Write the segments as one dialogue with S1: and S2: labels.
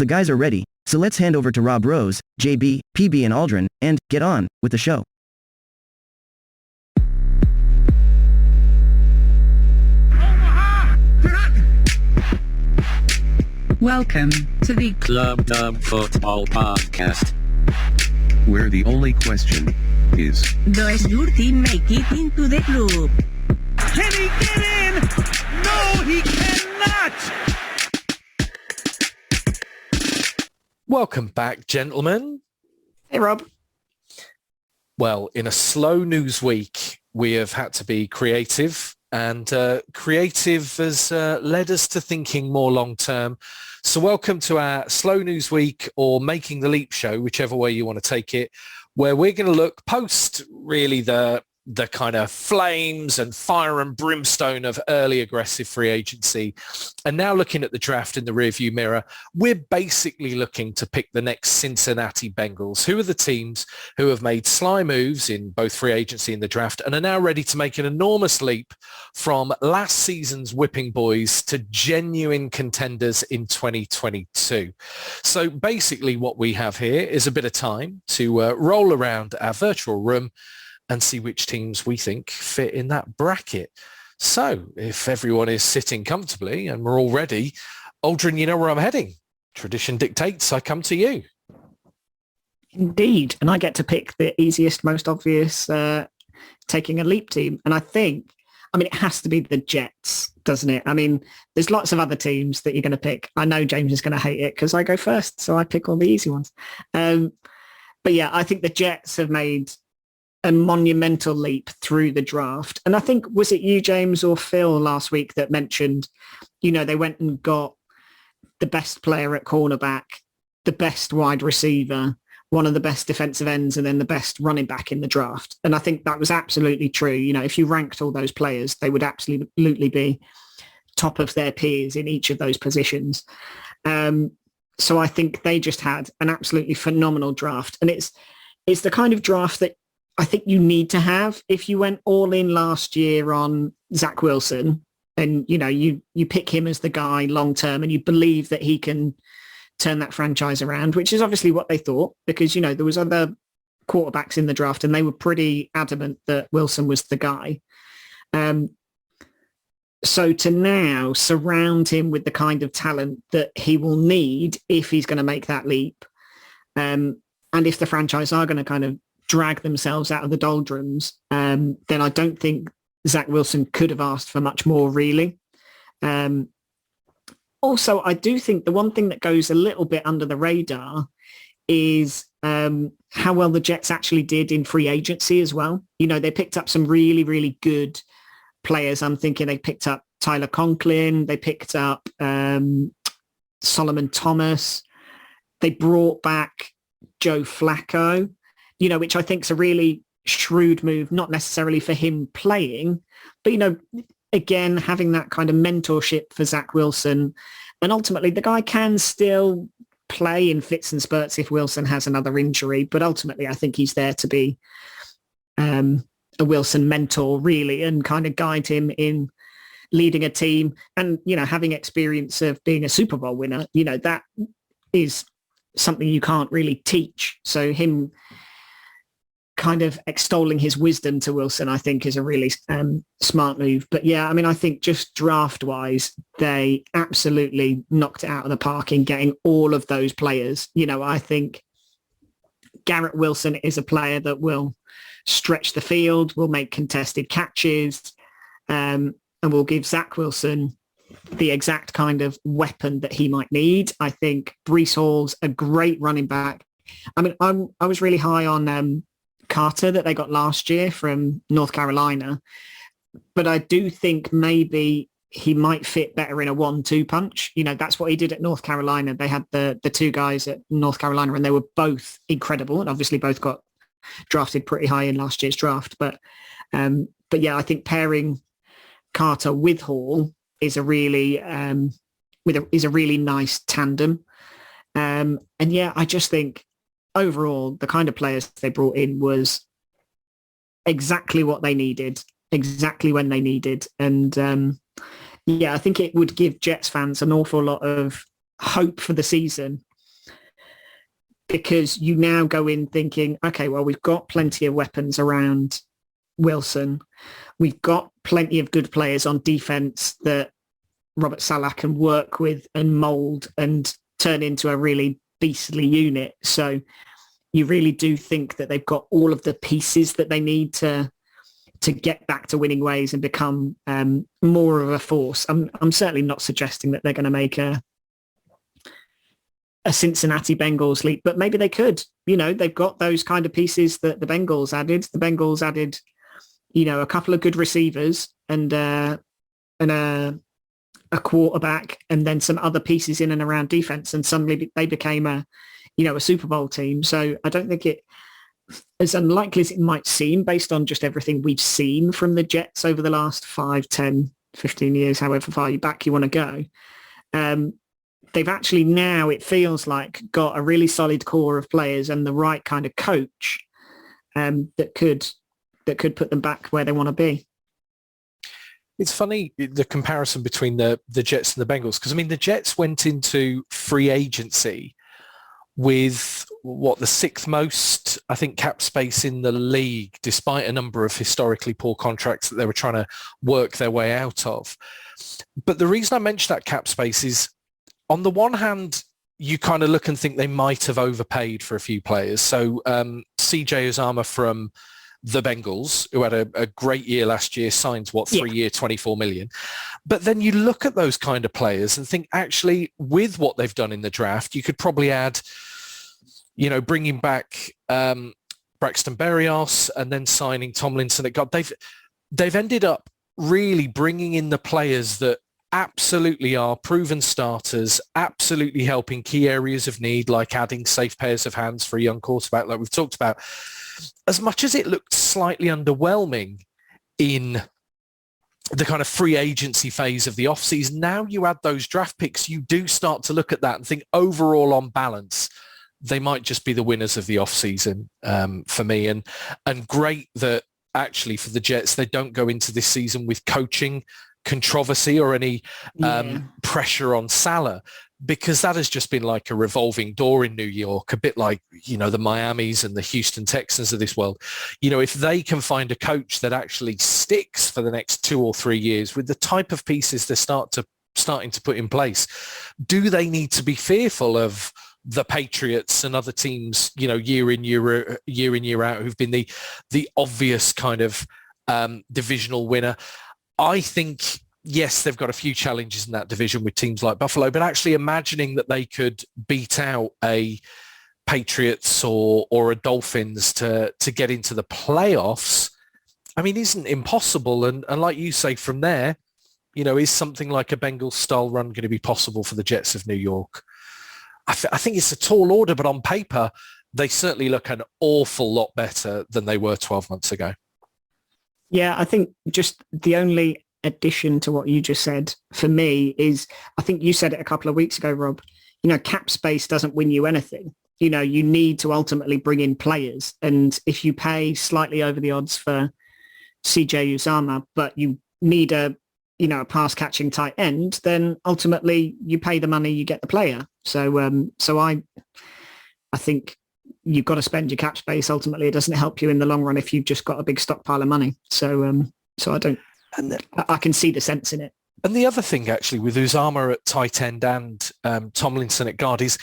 S1: The guys are ready, so let's hand over to Rob Rose, JB, PB and Aldrin, and get on with the show.
S2: Welcome to the Club Dub Football Podcast,
S3: where the only question is,
S2: does your team make it into the club?
S4: Can he get in? No, he cannot!
S5: Welcome back, gentlemen.
S6: Hey, Rob.
S5: Well, in a slow news week, we have had to be creative, and creative has led us to thinking more long-term. So welcome to our Slow News Week, or Making the Leap show, whichever way you want to take it, where we're going to look post really the kind of flames and fire and brimstone of early aggressive free agency. And now looking at the draft in the rearview mirror, we're basically looking to pick the next Cincinnati Bengals, who are the teams who have made sly moves in both free agency and the draft and are now ready to make an enormous leap from last season's whipping boys to genuine contenders in 2022. So basically what we have here is a bit of time to roll around our virtual room and see which teams we think fit in that bracket. So if everyone is sitting comfortably and we're all ready, Aldrin, you know where I'm heading. Tradition dictates I come to you.
S6: Indeed. And I get to pick the easiest, most obvious taking a leap team. And it has to be the Jets, doesn't it? I mean, there's lots of other teams that you're going to pick. I know James is going to hate it because I go first, so I pick all the easy ones. But yeah, I think the Jets have made a monumental leap through the draft. And I think, was it you, James, or Phil last week that mentioned, they went and got the best player at cornerback, the best wide receiver, one of the best defensive ends, and then the best running back in the draft. And I think that was absolutely true. If you ranked all those players, they would absolutely be top of their peers in each of those positions. So I think they just had an absolutely phenomenal draft. And it's the kind of draft that I think you need to have. If you went all in last year on Zach Wilson and, you pick him as the guy long term and you believe that he can turn that franchise around, which is obviously what they thought, because, there was other quarterbacks in the draft and they were pretty adamant that Wilson was the guy. So to now surround him with the kind of talent that he will need if he's going to make that leap, and if the franchise are going to kind of drag themselves out of the doldrums, then I don't think Zach Wilson could have asked for much more, really. Also, I do think the one thing that goes a little bit under the radar is how well the Jets actually did in free agency as well. They picked up some really, really good players. I'm thinking they picked up Tyler Conklin. They picked up Solomon Thomas. They brought back Joe Flacco, which I think is a really shrewd move, not necessarily for him playing, but, again, having that kind of mentorship for Zach Wilson. And ultimately, the guy can still play in fits and spurts if Wilson has another injury. But ultimately, I think he's there to be a Wilson mentor, really, and kind of guide him in leading a team. And, having experience of being a Super Bowl winner, that is something you can't really teach. So him kind of extolling his wisdom to Wilson, I think, is a really smart move. But yeah, I think just draft-wise, they absolutely knocked it out of the park in getting all of those players. I think Garrett Wilson is a player that will stretch the field, will make contested catches, and will give Zach Wilson the exact kind of weapon that he might need. I think Breece Hall's a great running back. I was really high on Carter that they got last year from North Carolina, but I do think maybe he might fit better in a 1-2 punch. That's what he did at North Carolina. They had the two guys at North Carolina and they were both incredible, and obviously both got drafted pretty high in last year's draft. But yeah, I think pairing Carter with Hall is a really nice tandem. And yeah, I just think overall, the kind of players they brought in was exactly what they needed, exactly when they needed. And yeah, I think it would give Jets fans an awful lot of hope for the season because you now go in thinking, okay, well, we've got plenty of weapons around Wilson. We've got plenty of good players on defense that Robert Saleh can work with and mold and turn into a really beastly unit. So you really do think that they've got all of the pieces that they need to get back to winning ways and become more of a force. I'm certainly not suggesting that they're going to make a Cincinnati Bengals leap, but maybe they could. You know, they've got those kind of pieces that the Bengals added. The Bengals added, you know, a couple of good receivers and a quarterback, and then some other pieces in and around defense, and suddenly they became a Super Bowl team. So I don't think it, as unlikely as it might seem based on just everything we've seen from the Jets over the last 5, 10, 15 years, however far back you want to go, they've actually now, it feels like, got a really solid core of players and the right kind of coach that could put them back where they want to be.
S5: It's funny, the comparison between the Jets and the Bengals, because, I mean, the Jets went into free agency with, the 6th most, I think, cap space in the league, despite a number of historically poor contracts that they were trying to work their way out of. But the reason I mention that cap space is, on the one hand, you kind of look and think they might have overpaid for a few players. So CJ Uzama from the Bengals, who had a great year last year, signed 3-year, $24 million. But then you look at those kind of players and think, actually, with what they've done in the draft, you could probably add, you know, bringing back Braxton Berrios and then signing Tomlinson. They've ended up really bringing in the players that absolutely are proven starters, absolutely helping key areas of need, like adding safe pairs of hands for a young quarterback, like we've talked about. As much as it looked slightly underwhelming in the kind of free agency phase of the offseason, now you add those draft picks, you do start to look at that and think, overall, on balance, they might just be the winners of the offseason for me. And great that actually for the Jets, they don't go into this season with coaching controversy or any pressure on Saleh, because that has just been like a revolving door in New York, a bit like, you know, the Miamis and the Houston Texans of this world. You know, if they can find a coach that actually sticks for the next 2 or 3 years with the type of pieces they're starting to put in place, do they need to be fearful of the Patriots and other teams, you know, year in, year out, who've been the obvious kind of divisional winner? I think, yes, they've got a few challenges in that division with teams like Buffalo, but actually imagining that they could beat out a Patriots or a Dolphins to get into the playoffs, I mean, isn't impossible. And like you say, from there, you know, is something like a Bengals style run going to be possible for the Jets of New York? I think it's a tall order, but on paper, they certainly look an awful lot better than they were 12 months ago.
S6: Yeah, I think just the only addition to what you just said for me is, I think you said it a couple of weeks ago, Rob, you know, cap space doesn't win you anything. You know, you need to ultimately bring in players. And if you pay slightly over the odds for CJ Uzama, but you need a pass catching tight end, then ultimately you pay the money, you get the player. So I think you've got to spend your cap space. Ultimately, it doesn't help you in the long run if you've just got a big stockpile of money. So I can see the sense in it.
S5: And the other thing, actually, with Uzama at tight end and Tomlinson at guard is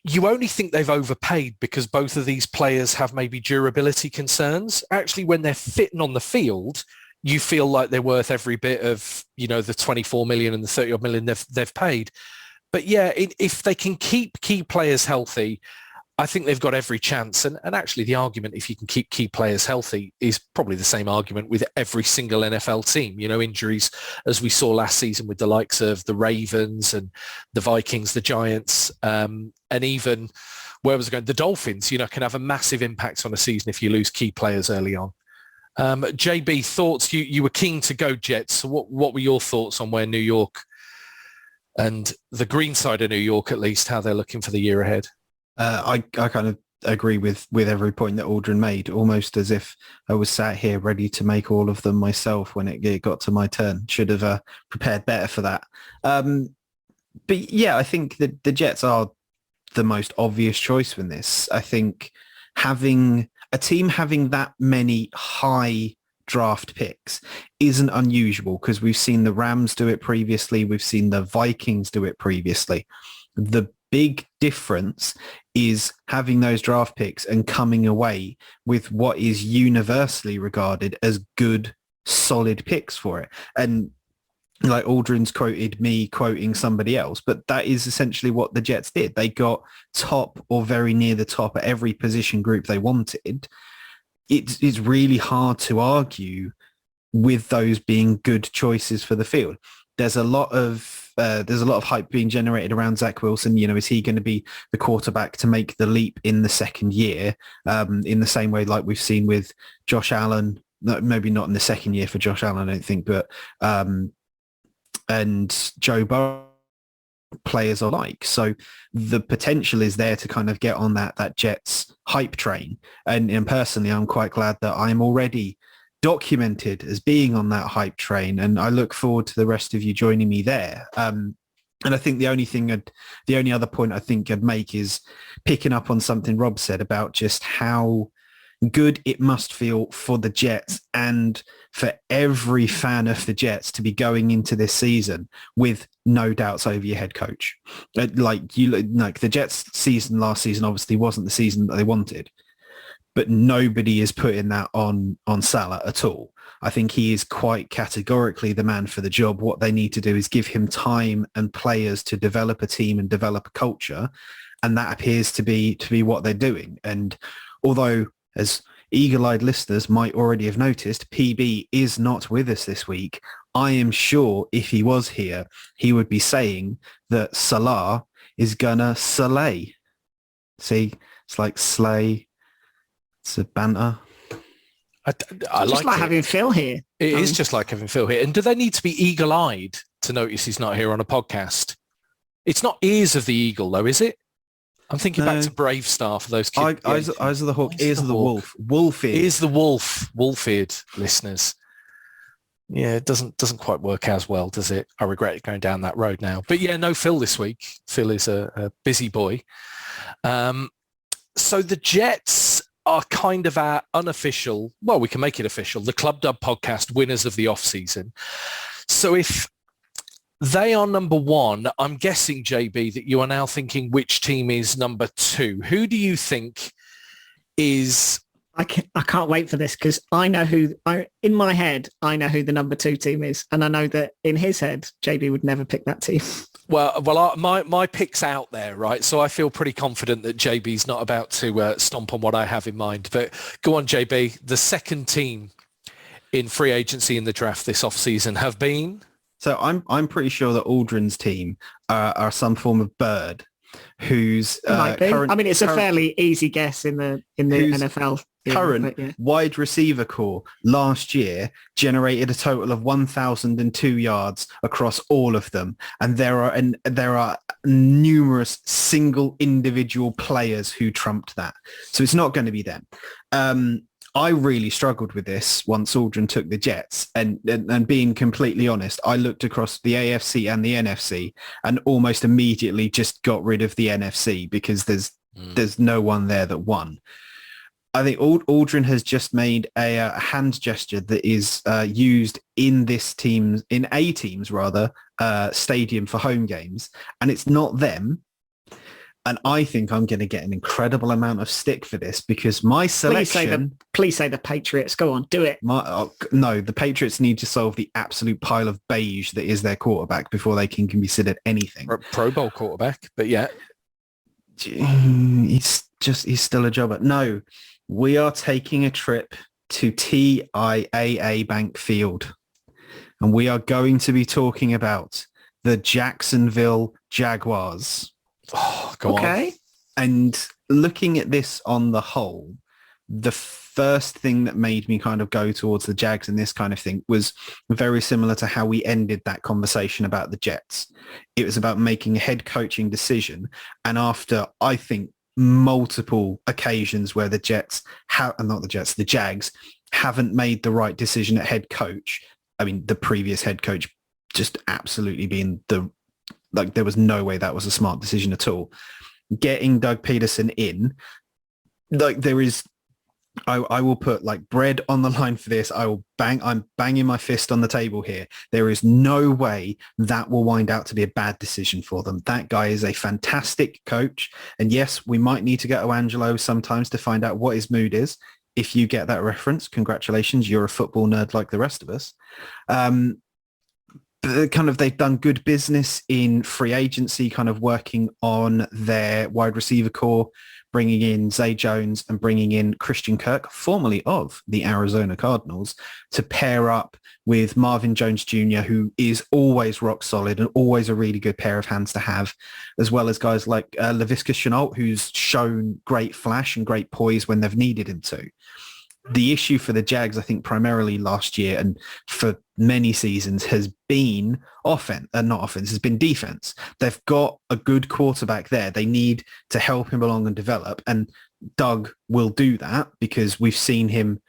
S5: you only think they've overpaid because both of these players have maybe durability concerns. Actually, when they're fitting on the field, you feel like they're worth every bit of, you know, the 24 million and the 30 odd million they've paid. But yeah, if they can keep key players healthy, I think they've got every chance. And actually the argument, if you can keep key players healthy, is probably the same argument with every single NFL team. You know, injuries, as we saw last season with the likes of the Ravens and the Vikings, the Giants, and even, where was it going? The Dolphins, you know, can have a massive impact on a season if you lose key players early on. JB, thoughts? You were keen to go Jets. So what were your thoughts on where New York and the green side of New York, at least, how they're looking for the year ahead?
S7: I kind of agree with every point that Aldrin made, almost as if I was sat here ready to make all of them myself when it got to my turn. Should have prepared better for that. But yeah, I think the Jets are the most obvious choice from this. I think having a team having that many high draft picks isn't unusual because we've seen the Rams do it previously. We've seen the Vikings do it previously. The big difference is having those draft picks and coming away with what is universally regarded as good, solid picks for it. And like Aldrin's quoted me quoting somebody else, but that is essentially what the Jets did. They got top or very near the top at every position group they wanted. It's really hard to argue with those being good choices for the field. There's a lot of hype being generated around Zach Wilson. You know, is he going to be the quarterback to make the leap in the second year? In the same way like we've seen with Josh Allen, maybe not in the second year for Josh Allen, I don't think, but and Joe Burrow, players alike. So the potential is there to kind of get on that Jets hype train. And personally, I'm quite glad that I'm already documented as being on that hype train, and I look forward to the rest of you joining me there. And I think the only other point I think I'd make is picking up on something Rob said about just how good it must feel for the Jets and for every fan of the Jets to be going into this season with no doubts over your head coach. Like the Jets season last season obviously wasn't the season that they wanted, but nobody is putting that on Salah at all. I think he is quite categorically the man for the job. What they need to do is give him time and players to develop a team and develop a culture. And that appears to be what they're doing. And although, as eagle-eyed listeners might already have noticed, PB is not with us this week. I am sure if he was here, he would be saying that Salah is gonna slay. See, it's like slay. It's a banter.
S5: I
S6: just like having Phil here.
S5: It is just like having Phil here. And do they need to be eagle-eyed to notice he's not here on a podcast? It's not ears of the eagle, though, is it? I'm thinking back to Brave Star for those kids.
S7: Eyes of the hawk, ears of the wolf. Wolf-eared.
S5: Ears the wolf. Wolf-eared listeners. Yeah, it doesn't quite work as well, does it? I regret going down that road now. But yeah, no Phil this week. Phil is a busy boy. So the Jets are kind of our unofficial, well, we can make it official, the Club Dub podcast winners of the off-season. So if they are number one, I'm guessing, JB, that you are now thinking which team is number two. Who do you think is...
S6: I can't wait for this because I know in my head, I know who the number two team is. And I know that in his head, JB would never pick that team.
S5: Well, my pick's out there, right? So I feel pretty confident that JB's not about to stomp on what I have in mind. But go on, JB. The second team in free agency in the draft this offseason have been...
S7: So I'm pretty sure that Aldrin's team are some form of bird whose current...
S6: I mean, it's a fairly easy guess in the NFL.
S7: Current wide receiver core last year generated a total of 1,002 yards across all of them, and there are numerous single individual players who trumped that. So it's not going to be them. I really struggled with this once Aldrin took the Jets, and being completely honest, I looked across the AFC and the NFC and almost immediately just got rid of the NFC because there's no one there that won. I think Aldrin has just made a hand gesture that is used in a team's stadium for home games, and it's not them. And I think I'm going to get an incredible amount of stick for this because my selection...
S6: Please say the Patriots. Go on, do it.
S7: No, the Patriots need to solve the absolute pile of beige that is their quarterback before they can be considered anything.
S5: Pro Bowl quarterback, but yeah.
S7: He's still a jobber. No, we are taking a trip to TIAA Bank Field, and we are going to be talking about the Jacksonville Jaguars.
S5: Oh, go on.
S7: And looking at this on the whole, the first thing that made me kind of go towards the Jags and this kind of thing was very similar to how we ended that conversation about the Jets. It was about making a head coaching decision. And after, I think, multiple occasions where the Jags haven't made the right decision at head coach. I mean, the previous head coach just absolutely being there was no way that was a smart decision at all. getting Doug Peterson in, like there is, I will put like bread on the line for this. I'm banging my fist on the table here. There is no way that will wind out to be a bad decision for them. That guy is a fantastic coach. And yes, we might need to get Angelo sometimes to find out what his mood is. If you get that reference, congratulations. You're a football nerd like the rest of us. They've done good business in free agency, kind of working on their wide receiver core, bringing in Zay Jones and bringing in Christian Kirk, formerly of the Arizona Cardinals, to pair up with Marvin Jones Jr., who is always rock solid and always a really good pair of hands to have, as well as guys like Laviska Shenault, who's shown great flash and great poise when they've needed him to. The issue for the Jags, I think, primarily last year and for many seasons has been has been defense. They've got a good quarterback there. They need to help him along and develop. And Doug will do that because we've seen him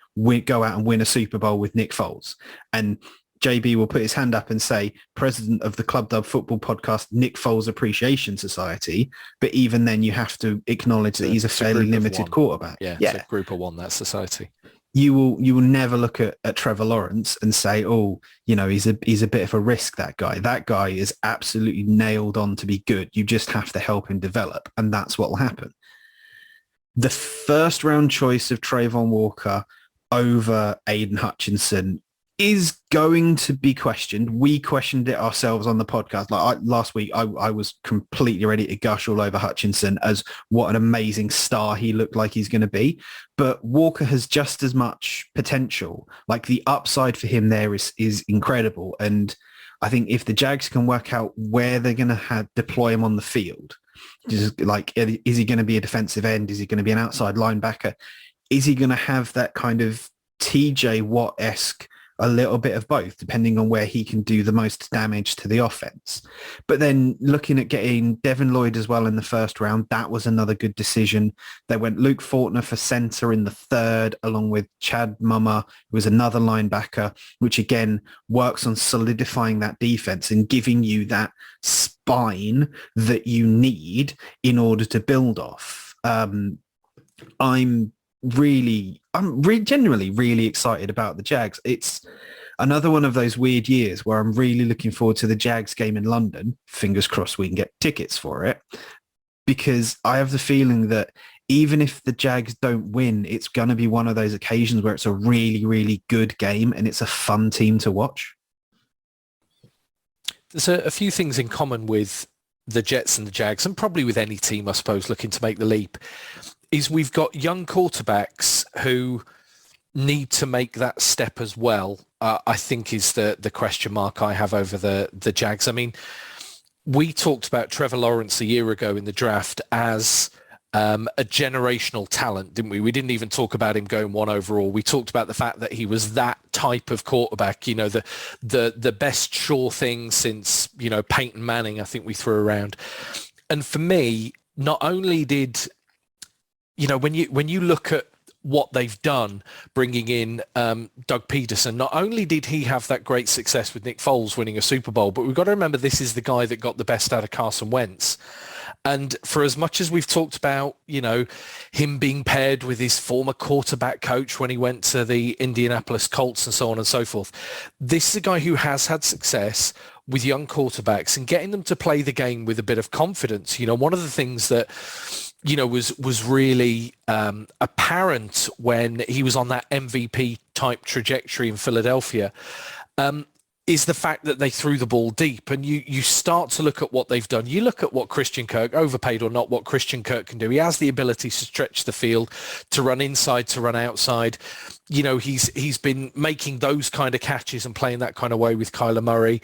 S7: go out and win a Super Bowl with Nick Foles. And JB will put his hand up and say, president of the Club Dub Football Podcast, Nick Foles Appreciation Society. But even then you have to acknowledge that he's a fairly limited quarterback.
S5: Yeah, it's a group of one, that society.
S7: You will never look at Trevor Lawrence and say, oh, he's a bit of a risk, that guy. That guy is absolutely nailed on to be good. You just have to help him develop, and that's what will happen. The first round choice of Trayvon Walker over Aiden Hutchinson is going to be questioned. We questioned it ourselves on the podcast. Last week, I was completely ready to gush all over Hutchinson as what an amazing star he looked like he's going to be. But Walker has just as much potential. Like the upside for him there is incredible. And I think if the Jags can work out where they're going to deploy him on the field, just like, is he going to be a defensive end? Is he going to be an outside linebacker? Is he going to have that kind of TJ Watt-esque, a little bit of both, depending on where he can do the most damage to the offense? But then looking at getting Devin Lloyd as well in the first round, that was another good decision. They went Luke Fortner for center in the third, along with Chad Mummer, who was another linebacker, which again works on solidifying that defense and giving you that spine that you need in order to build off. I'm genuinely really excited about the Jags. It's another one of those weird years where I'm really looking forward to the Jags game in London. Fingers crossed we can get tickets for it, because I have the feeling that even if the Jags don't win, it's going to be one of those occasions where it's a really, really good game and it's a fun team to watch.
S5: There's a few things in common with the Jets and the Jags, and probably with any team, I suppose, looking to make the leap, is we've got young quarterbacks who need to make that step as well, I think is the question mark I have over the Jags. I mean, we talked about Trevor Lawrence a year ago in the draft as a generational talent, didn't we? We didn't even talk about him going 1 overall. We talked about the fact that he was that type of quarterback, the best sure thing since, Peyton Manning, I think we threw around. And for me, not only did, when you look at what they've done, bringing in Doug Peterson, not only did he have that great success with Nick Foles winning a Super Bowl, but we've got to remember this is the guy that got the best out of Carson Wentz. And for as much as we've talked about, him being paired with his former quarterback coach when he went to the Indianapolis Colts and so on and so forth, this is a guy who has had success with young quarterbacks and getting them to play the game with a bit of confidence. One of the things that was really apparent when he was on that MVP type trajectory in Philadelphia is the fact that they threw the ball deep. And you start to look at what they've done. You look at what Christian Kirk, overpaid or not, what Christian Kirk can do. He has the ability to stretch the field, to run inside, to run outside. He's been making those kind of catches and playing that kind of way with Kyler Murray.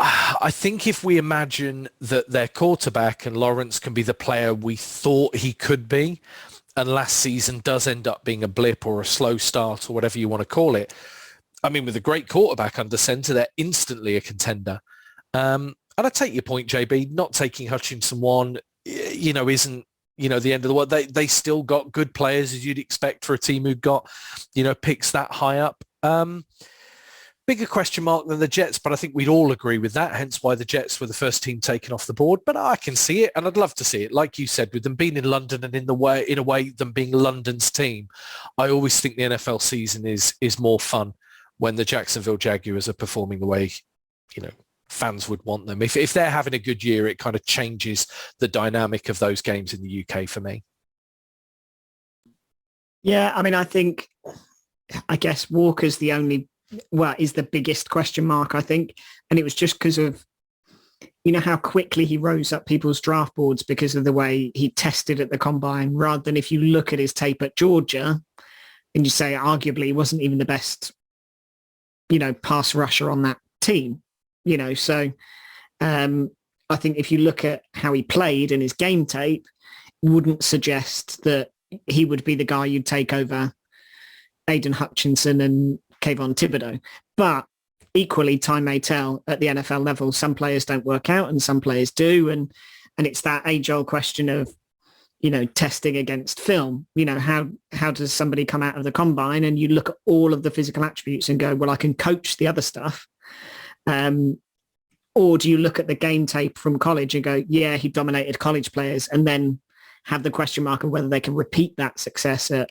S5: I think if we imagine that their quarterback and Lawrence can be the player we thought he could be, and last season does end up being a blip or a slow start or whatever you want to call it, I mean, with a great quarterback under center, they're instantly a contender. And I take your point, JB, not taking Hutchinson one, isn't, the end of the world. They still got good players, as you'd expect for a team who got, picks that high up. bigger question mark than the Jets, but I think we'd all agree with that, hence why the Jets were the first team taken off the board. But I can see it, and I'd love to see it. Like you said, with them being in London and in a way, them being London's team, I always think the NFL season is more fun when the Jacksonville Jaguars are performing the way, fans would want them. If they're having a good year, it kind of changes the dynamic of those games in the UK for me.
S6: Yeah, I mean, I guess Walker's is the biggest question mark, I think. And it was just because of, how quickly he rose up people's draft boards because of the way he tested at the combine, rather than if you look at his tape at Georgia and you say arguably he wasn't even the best, pass rusher on that team, So I think if you look at how he played in his game tape, wouldn't suggest that he would be the guy you'd take over Aiden Hutchinson and Kayvon Thibodeau. But equally, time may tell at the NFL level, some players don't work out and some players do. And it's that age-old question of, testing against film. How does somebody come out of the combine and you look at all of the physical attributes and go, well, I can coach the other stuff. Or do you look at the game tape from college and go, yeah, he dominated college players, and then have the question mark of whether they can repeat that success at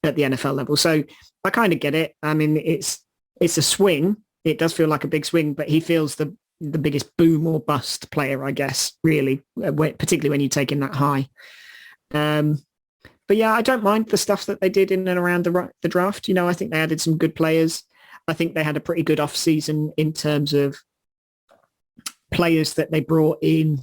S6: the NFL level. So I kind of get it. I mean, it's a swing. It does feel like a big swing, but he feels the biggest boom or bust player, I guess, really, particularly when you take him that high. But yeah, I don't mind the stuff that they did in and around the draft. I think they added some good players. I think they had a pretty good off season in terms of players that they brought in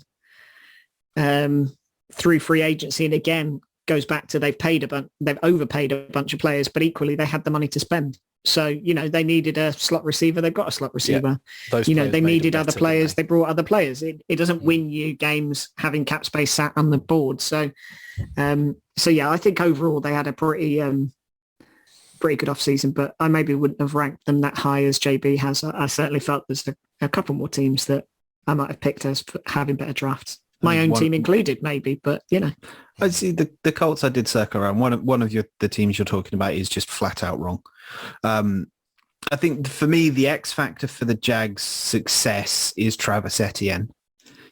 S6: through free agency. And again, goes back to they've overpaid a bunch of players, but equally they had the money to spend. So, they needed a slot receiver. They've got a slot receiver.
S5: Yeah,
S6: they needed other players. They brought other players. It doesn't win you games having cap space sat on the board. So yeah, I think overall they had a pretty good off season, but I maybe wouldn't have ranked them that high as JB has. I certainly felt there's a couple more teams that I might have picked as having better drafts. My own team included, maybe, but
S7: I see the Colts I did circle around. One of the teams you're talking about is just flat out wrong. I think for me, the X factor for the Jags' success is Travis Etienne,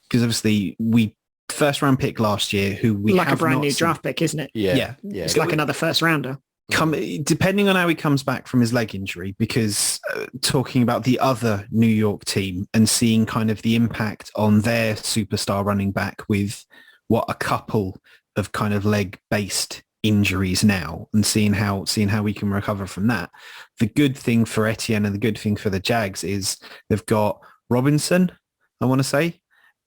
S7: because obviously we first round pick last year, who we
S6: like
S7: have
S6: a brand
S7: not
S6: new
S7: seen.
S6: draft pick, isn't it?
S7: Yeah.
S6: It's like another first rounder.
S7: Depending on how he comes back from his leg injury, because talking about the other New York team and seeing kind of the impact on their superstar running back with a couple of kind of leg-based injuries now, and seeing how we can recover from that. The good thing for Etienne and the good thing for the Jags is they've got Robinson, I want to say,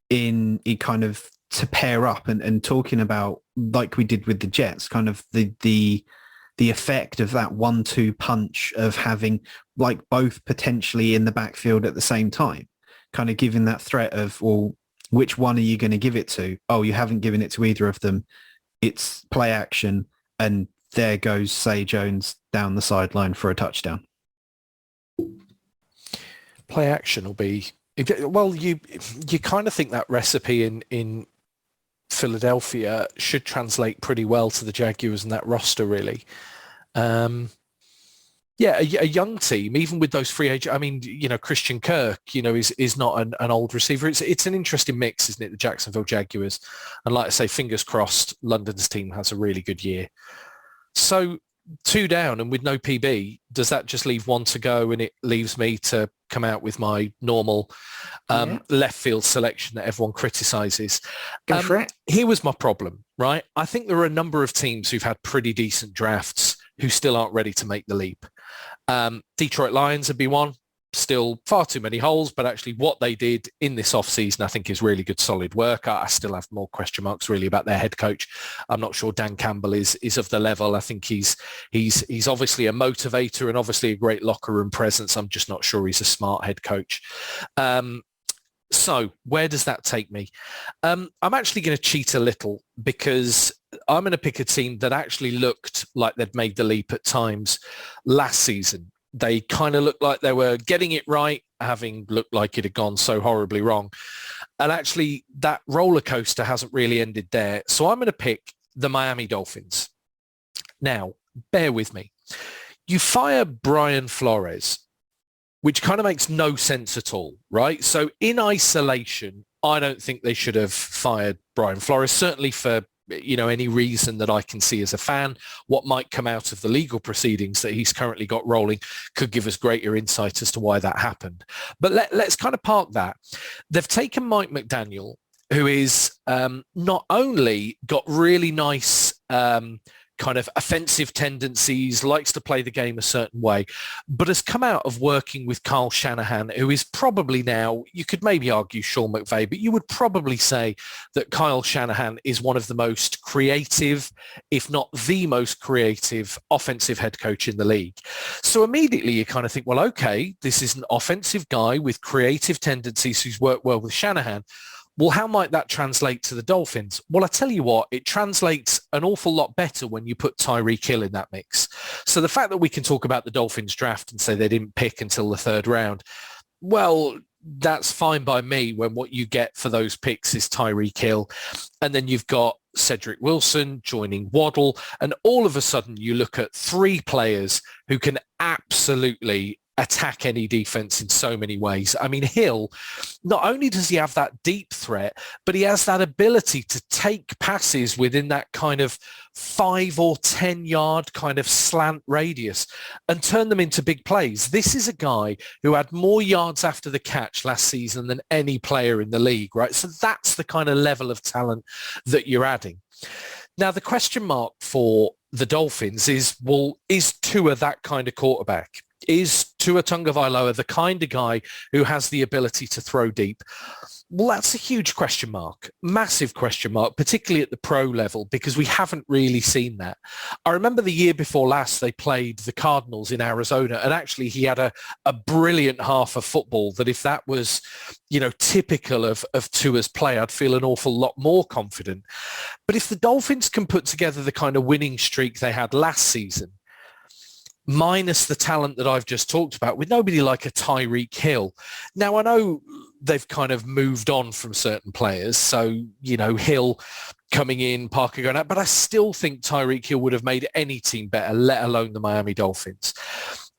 S7: in kind of to pair up and talking about, like we did with the Jets, kind of the effect of that 1-2 punch of having both potentially in the backfield at the same time, kind of giving that threat of, well, which one are you going to give it to? Oh, you haven't given it to either of them. It's play action, and there goes Say Jones down the sideline for a touchdown.
S5: Play action will be, well, you kind of think that recipe in Philadelphia should translate pretty well to the Jaguars and that roster, really. A young team, even with those free agents. I mean, Christian Kirk, is not an old receiver. It's an interesting mix, isn't it? The Jacksonville Jaguars, and like I say, fingers crossed, London's team has a really good year. So 2 down and with no PB, does that just leave 1 to go, and it leaves me to come out with my normal left field selection that everyone criticizes?
S6: Go for it.
S5: Here was my problem, right? I think there are a number of teams who've had pretty decent drafts who still aren't ready to make the leap. Detroit Lions would be one. Still far too many holes, but actually what they did in this offseason, I think, is really good, solid work. I still have more question marks really about their head coach. I'm not sure Dan Campbell is of the level. I think he's obviously a motivator and obviously a great locker room presence. I'm just not sure he's a smart head coach. So where does that take me? I'm actually going to cheat a little, because I'm going to pick a team that actually looked like they'd made the leap at times last season. They kind of looked like they were getting it right, having looked like it had gone so horribly wrong. And actually, that roller coaster hasn't really ended there. So I'm going to pick the Miami Dolphins. Now, bear with me. You fire Brian Flores. which kind of makes no sense at all, right? So in isolation, I don't think they should have fired Brian Flores, certainly for any reason that I can see as a fan. What might come out of the legal proceedings that he's currently got rolling could give us greater insight as to why that happened. But let's kind of park that. They've taken Mike McDaniel, who is not only got really nice kind of offensive tendencies, likes to play the game a certain way, but has come out of working with Kyle Shanahan, who is probably now, you could maybe argue Sean McVay, but you would probably say that Kyle Shanahan is one of the most creative, if not the most creative offensive head coach in the league. So immediately you kind of think, well, okay, this is an offensive guy with creative tendencies who's worked well with Shanahan. Well, how might that translate to the Dolphins? Well, I tell you what, it translates an awful lot better when you put Tyreek Hill in that mix. So the fact that we can talk about the Dolphins draft and say they didn't pick until the third round, well, that's fine by me when what you get for those picks is Tyreek Hill. And then you've got Cedric Wilson joining Waddle. And all of a sudden you look at three players who can absolutely attack any defense in so many ways. I mean, Hill, not only does he have that deep threat, but he has that ability to take passes within that kind of 5 or 10 yard kind of slant radius and turn them into big plays. This is a guy who had more yards after the catch last season than any player in the league, right? So that's the kind of level of talent that you're adding. Now, the question mark for the Dolphins is, well, is Tua that kind of quarterback? Is Tua Tagovailoa the kind of guy who has the ability to throw deep? Well, that's a huge question mark, massive question mark, particularly at the pro level, because we haven't really seen that. I remember the year before last, they played the Cardinals in Arizona, and actually he had a brilliant half of football that if that was, typical of Tua's play, I'd feel an awful lot more confident. But if the Dolphins can put together the kind of winning streak they had last season, minus the talent that I've just talked about, with nobody like a Tyreek Hill. Now, I know they've kind of moved on from certain players. So, Hill coming in, Parker going out, but I still think Tyreek Hill would have made any team better, let alone the Miami Dolphins.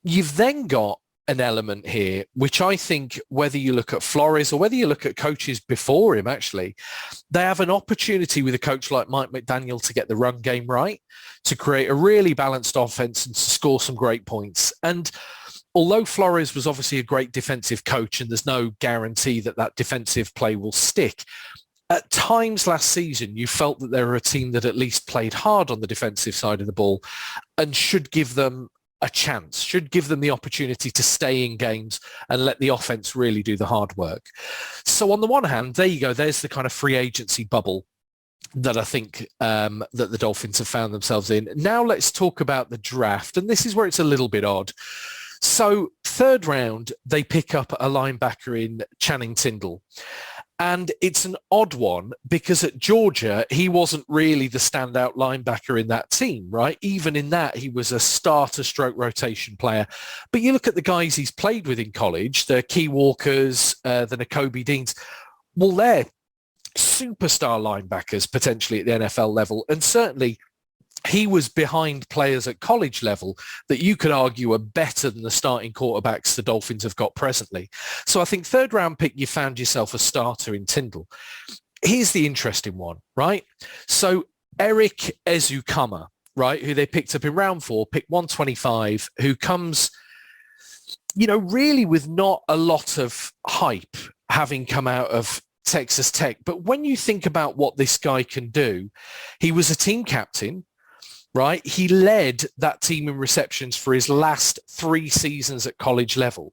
S5: You've then got an element here, which I think whether you look at Flores or whether you look at coaches before him, actually, they have an opportunity with a coach like Mike McDaniel to get the run game right, to create a really balanced offense and to score some great points. And although Flores was obviously a great defensive coach and there's no guarantee that that defensive play will stick, at times last season, you felt that they were a team that at least played hard on the defensive side of the ball and should give them a chance, should give them the opportunity to stay in games and let the offense really do the hard work. So on the one hand, there you go, there's the kind of free agency bubble that I think that the Dolphins have found themselves in. Now let's talk about the draft. And this is where it's a little bit odd. So third round, they pick up a linebacker in Channing Tindall. And it's an odd one because at Georgia, he wasn't really the standout linebacker in that team, right? Even in that, he was a starter stroke rotation player. But you look at the guys he's played with in college, the Key Walkers, the Nakobe Deans, well, they're superstar linebackers potentially at the NFL level. And certainly he was behind players at college level that you could argue are better than the starting quarterbacks the Dolphins have got presently. So I think third round pick, you found yourself a starter in Tindall. Here's the interesting one, right? So Eric Ezukama, right, who they picked up in round 4, pick 125, who comes, really with not a lot of hype having come out of Texas Tech. But when you think about what this guy can do, he was a team captain, right? He led that team in receptions for his last 3 seasons at college level.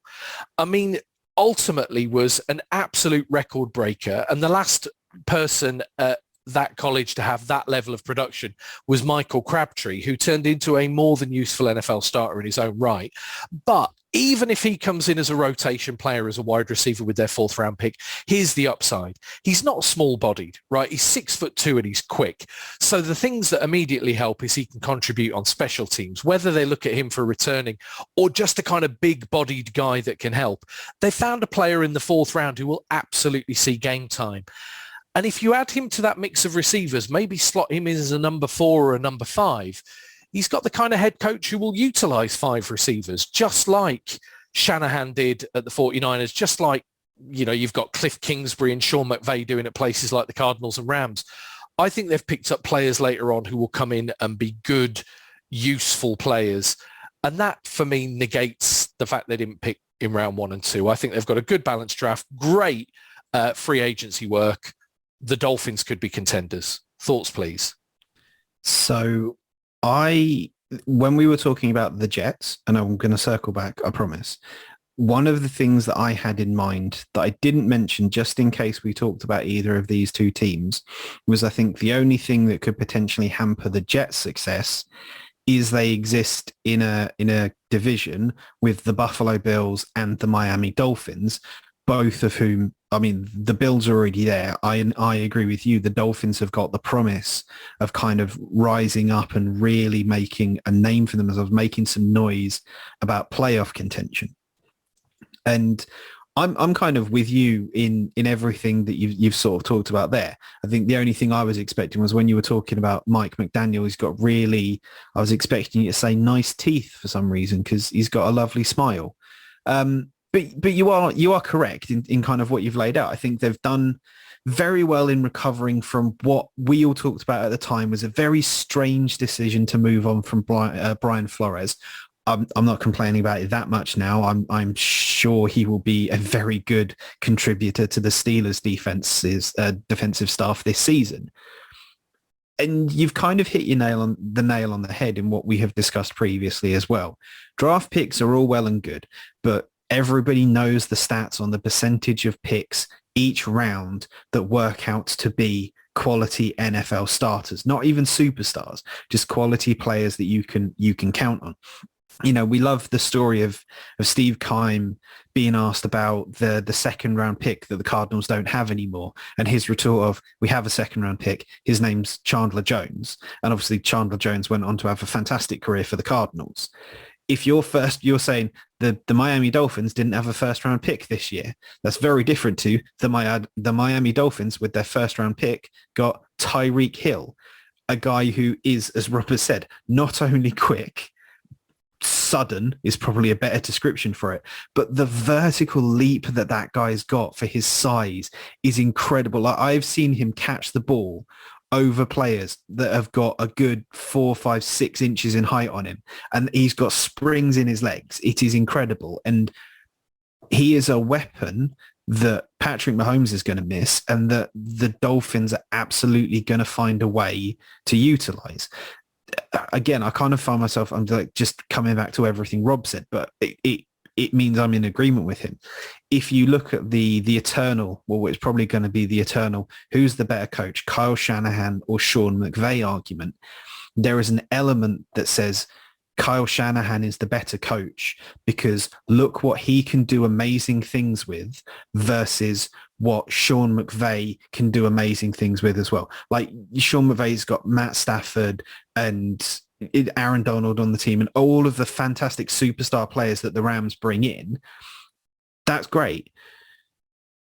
S5: I mean, ultimately was an absolute record breaker. And the last person at that college to have that level of production was Michael Crabtree, who turned into a more than useful NFL starter in his own right. But even if he comes in as a rotation player, as a wide receiver with their 4th round pick, here's the upside. He's not small-bodied, right? He's 6'2" and he's quick. So the things that immediately help is he can contribute on special teams, whether they look at him for returning or just a kind of big-bodied guy that can help. They found a player in the 4th round who will absolutely see game time. And if you add him to that mix of receivers, maybe slot him in as a number 4 or a number 5, he's got the kind of head coach who will utilize 5 receivers, just like Shanahan did at the 49ers, just like, you've got Cliff Kingsbury and Sean McVay doing at places like the Cardinals and Rams. I think they've picked up players later on who will come in and be good, useful players. And that, for me, negates the fact they didn't pick in round 1 and 2. I think they've got a good balanced draft, great free agency work. The Dolphins could be contenders. Thoughts, please?
S7: So when we were talking about the Jets, and I'm going to circle back, I promise, one of the things that I had in mind that I didn't mention just in case we talked about either of these two teams was I think the only thing that could potentially hamper the Jets' success is they exist in a division with the Buffalo Bills and the Miami Dolphins, both of whom, I mean, the Bills are already there. I agree with you. The Dolphins have got the promise of kind of rising up and really making a name for themselves, making some noise about playoff contention. And I'm kind of with you in everything that you've sort of talked about there. I think the only thing I was expecting was when you were talking about Mike McDaniel, I was expecting you to say nice teeth for some reason because he's got a lovely smile. But you are correct in kind of what you've laid out. I think they've done very well in recovering from what we all talked about at the time was a very strange decision to move on from Brian Flores. I'm not complaining about it that much now. I'm sure he will be a very good contributor to the Steelers' defensive staff this season. And you've kind of hit your nail on the head in what we have discussed previously as well. Draft picks are all well and good, but everybody knows the stats on the percentage of picks each round that work out to be quality NFL starters, not even superstars, just quality players that you can count on. We love the story of Steve Keim being asked about the second round pick that the Cardinals don't have anymore. And his retort of, we have a second round pick. His name's Chandler Jones. And obviously Chandler Jones went on to have a fantastic career for the Cardinals. If you're saying the Miami Dolphins didn't have a first round pick this year, that's very different to the Miami Dolphins with their first round pick got Tyreek Hill, a guy who is, as Robert said, not only quick, sudden is probably a better description for it, but the vertical leap that guy's got for his size is incredible. I've seen him catch the ball over players that have got a good 4, 5, 6 inches in height on him, and he's got springs in his legs. It is incredible, and he is a weapon that Patrick Mahomes is going to miss and that the Dolphins are absolutely going to find a way to utilize. Again, I kind of find myself, I'm like just coming back to everything Rob said, but it means I'm in agreement with him. If you look at the eternal, well, it's probably going to be the eternal, who's the better coach, Kyle Shanahan or Sean McVay argument, there is an element that says Kyle Shanahan is the better coach because look what he can do amazing things with versus what Sean McVay can do amazing things with as well. Like Sean McVay's got Matt Stafford and Aaron Donald on the team and all of the fantastic superstar players that the Rams bring in. That's great.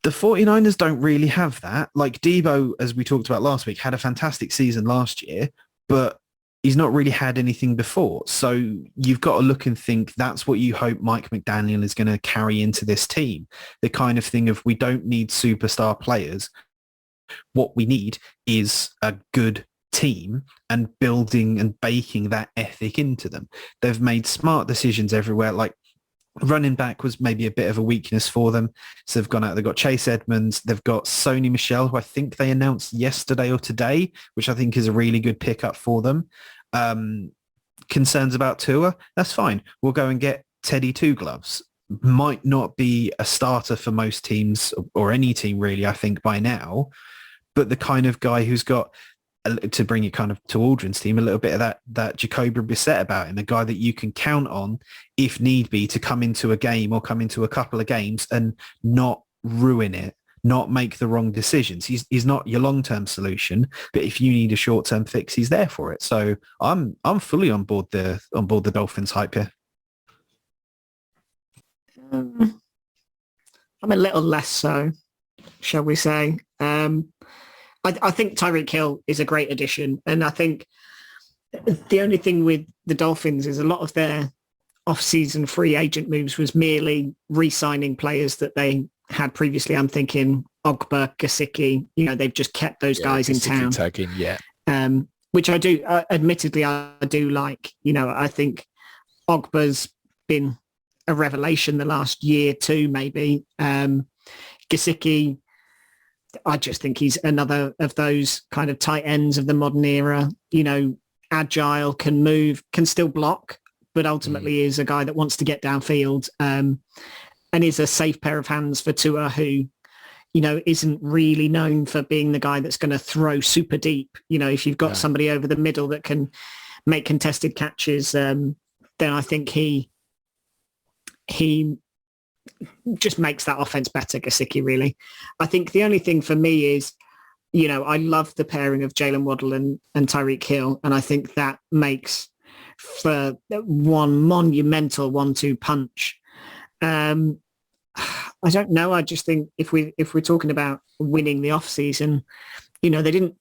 S7: The 49ers don't really have that. Like Debo, as we talked about last week, had a fantastic season last year, but he's not really had anything before. So you've got to look and think that's what you hope Mike McDaniel is going to carry into this team. The kind of thing of we don't need superstar players. What we need is a good team and building and baking that ethic into them. They've made smart decisions everywhere. Like running back was maybe a bit of a weakness for them. So they've gone out, they've got Chase Edmonds, they've got Sony Michel, who I think they announced yesterday or today, which I think is a really good pickup for them. Concerns about Tua, that's fine. We'll go and get Teddy Two Gloves. Might not be a starter for most teams or any team really, I think by now, but the kind of guy who's got, to bring it kind of to Aldrin's team, a little bit of that Jacoby Brissett about him, a guy that you can count on if need be to come into a game or come into a couple of games and not ruin it, not make the wrong decisions. He's not your long-term solution, but if you need a short-term fix, he's there for it. So I'm fully on board the Dolphins hype here.
S6: I'm a little less so, shall we say. I think Tyreek Hill is a great addition. And I think the only thing with the Dolphins is a lot of their off-season free agent moves was merely re-signing players that they had previously. I'm thinking Ogba, Gesicki, they've just kept those guys in town.
S5: Tagging, yeah.
S6: Which I do, admittedly, I do like. I think Ogba's been a revelation the last year, too, maybe. Gesicki, I just think he's another of those kind of tight ends of the modern era, agile, can move, can still block, but ultimately is a guy that wants to get downfield and is a safe pair of hands for Tua, who, isn't really known for being the guy that's going to throw super deep. If you've got somebody over the middle that can make contested catches, then I think he just makes that offense better, Gesicki, really. I think the only thing for me is, I love the pairing of Jalen Waddle and Tyreek Hill, and I think that makes for one monumental 1-2 punch. I don't know. I just think if we're talking about winning the off season, they didn't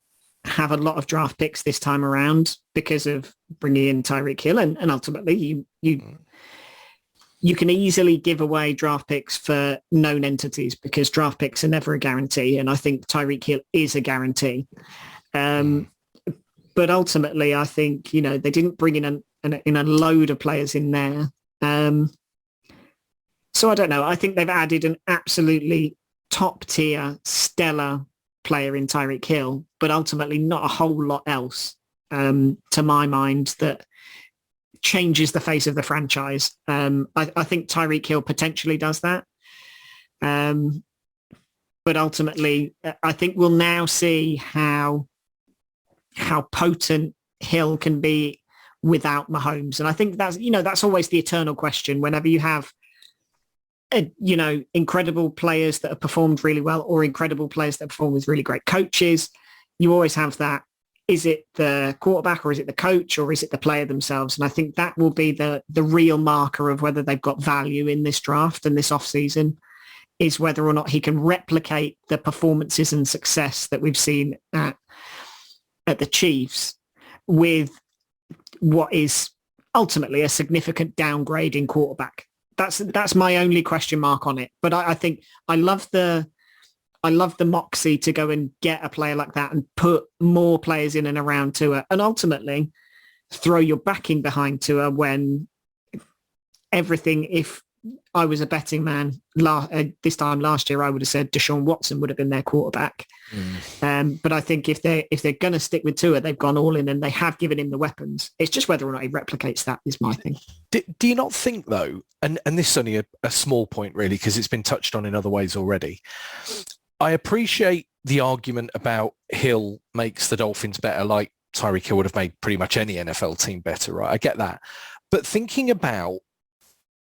S6: have a lot of draft picks this time around because of bringing in Tyreek Hill, and ultimately you can easily give away draft picks for known entities because draft picks are never a guarantee, and I think Tyreek Hill is a guarantee. But ultimately, I think they didn't bring in a load of players in there. So I don't know. I think they've added an absolutely top-tier, stellar player in Tyreek Hill, but ultimately not a whole lot else, to my mind, that changes the face of the franchise. I think Tyreek Hill potentially does that. But ultimately, I think we'll now see how potent Hill can be without Mahomes. And I think that's always the eternal question whenever you have incredible players that have performed really well or incredible players that perform with really great coaches. You always have that. Is it the quarterback or is it the coach or is it the player themselves? And I think that will be the real marker of whether they've got value in this draft and this offseason, is whether or not he can replicate the performances and success that we've seen at the Chiefs with what is ultimately a significant downgrade in quarterback. That's my only question mark on it. But I think I love the moxie to go and get a player like that and put more players in and around Tua, and ultimately throw your backing behind Tua when everything. If I was a betting man this time last year, I would have said Deshaun Watson would have been their quarterback. But I think if they're going to stick with Tua, they've gone all in and they have given him the weapons. It's just whether or not he replicates that is my thing.
S5: Do you not think, though, and this is only a small point, really, because it's been touched on in other ways already. I appreciate the argument about Hill makes the Dolphins better, like Tyreek Hill would have made pretty much any NFL team better, right? I get that. But thinking about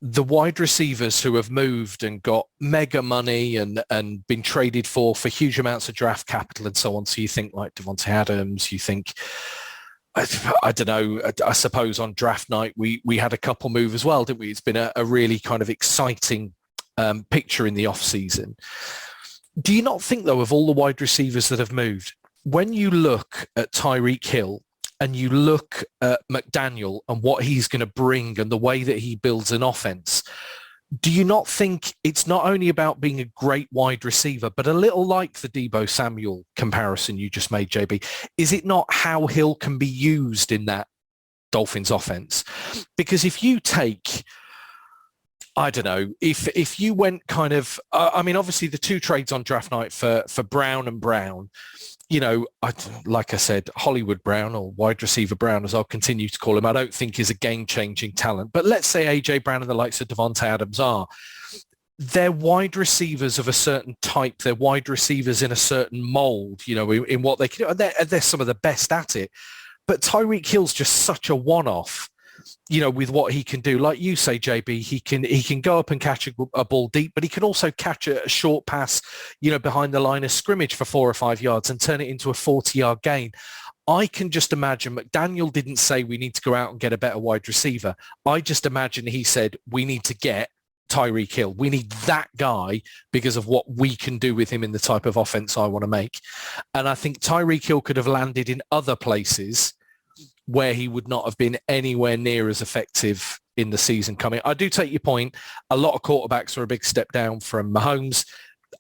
S5: the wide receivers who have moved and got mega money and been traded for huge amounts of draft capital and so on. So you think like Devontae Adams, you think, I don't know, I suppose on draft night we had a couple move as well, didn't we? It's been a really kind of exciting picture in the off season. Do you not think, though, of all the wide receivers that have moved, when you look at Tyreek Hill and you look at McDaniel and what he's going to bring and the way that he builds an offense, do you not think it's not only about being a great wide receiver, but a little like the Deebo Samuel comparison you just made, JB? Is it not how Hill can be used in that Dolphins offense? Because if you take, I don't know, if you went kind of, obviously the two trades on draft night for Brown and Brown, like I said, Hollywood Brown, or wide receiver Brown, as I'll continue to call him, I don't think is a game-changing talent. But let's say A.J. Brown and the likes of Devontae Adams are. They're wide receivers of a certain type. They're wide receivers in a certain mold, in what they can do. They're some of the best at it. But Tyreek Hill's just such a one-off, with what he can do. Like you say, JB, he can go up and catch a ball deep, but he can also catch a short pass, behind the line of scrimmage for 4 or 5 yards and turn it into a 40-yard gain. I can just imagine McDaniel didn't say we need to go out and get a better wide receiver. I just imagine he said we need to get Tyreek Hill. We need that guy because of what we can do with him in the type of offense I want to make. And I think Tyreek Hill could have landed in other places where he would not have been anywhere near as effective in the season coming. I do take your point. A lot of quarterbacks are a big step down from Mahomes.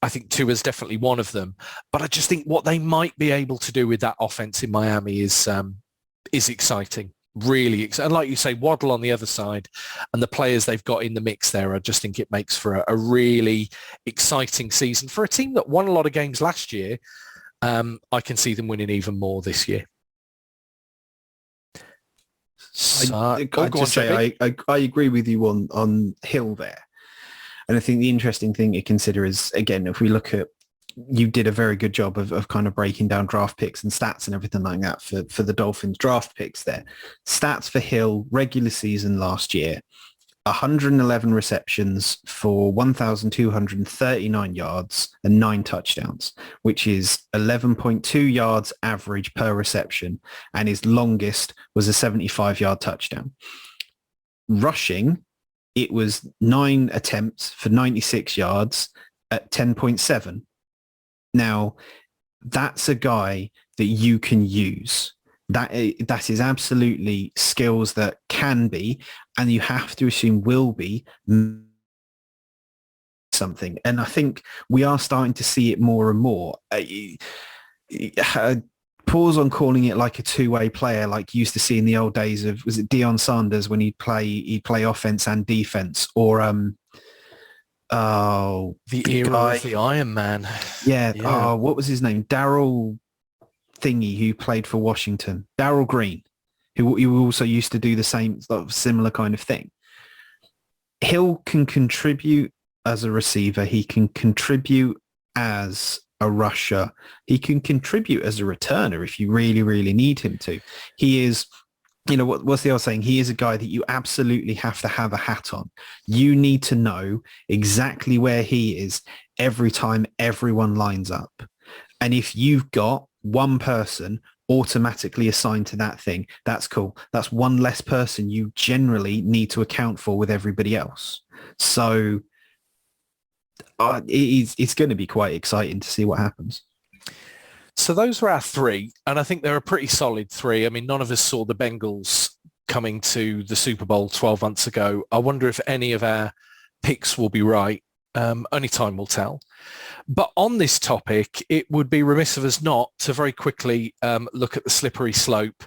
S5: I think Tua's definitely one of them. But I just think what they might be able to do with that offense in Miami is exciting. Really exciting. And like you say, Waddle on the other side and the players they've got in the mix there, I just think it makes for a really exciting season. For a team that won a lot of games last year, I can see them winning even more this year. So,
S7: I agree with you on Hill there. And I think the interesting thing to consider is, again, if we look at, you did a very good job of kind of breaking down draft picks and stats and everything like that for the Dolphins draft picks there. Stats for Hill, regular season last year, 111 receptions for 1,239 yards and 9 touchdowns, which is 11.2 yards average per reception, and his longest was a 75-yard touchdown. Rushing, it was 9 attempts for 96 yards at 10.7. Now, that's a guy that you can use. That is absolutely skills that can be, and you have to assume will be something. And I think we are starting to see it more and more. Pause on calling it like a two-way player, like you used to see in the old days of, was it Deion Sanders when he'd play offense and defense, or
S5: the era of the Iron Man.
S7: Yeah. Oh, what was his name? Darryl Thingy, who played for Washington. Darryl Green, who also used to do the same, similar kind of thing. Hill can contribute as a receiver. He can contribute as a rusher. He can contribute as a returner if you really, really need him to. He is, what's the old saying? He is a guy that you absolutely have to have a hat on. You need to know exactly where he is every time everyone lines up. And if you've got one person automatically assigned to that thing, that's cool. That's one less person you generally need to account for with everybody else. So it's going to be quite exciting to see what happens.
S5: So those were our three, and I think they're a pretty solid three. I mean, none of us saw the Bengals coming to the Super Bowl 12 months ago. I wonder if any of our picks will be right. Only time will tell. But on this topic, it would be remiss of us not to very quickly look at the slippery slope.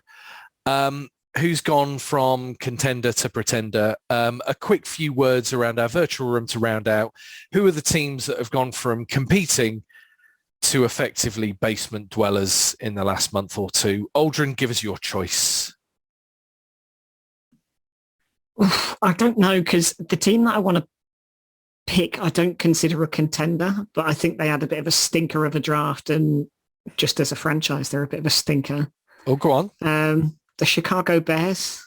S5: Who's gone from contender to pretender? A quick few words around our virtual room to round out. Who are the teams that have gone from competing to effectively basement dwellers in the last month or two? Aldrin, give us your choice.
S6: I don't know, because the team that I want to pick, I don't consider a contender, but I think they had a bit of a stinker of a draft, and just as a franchise, they're a bit of a stinker.
S5: Oh, go on.
S6: The Chicago Bears.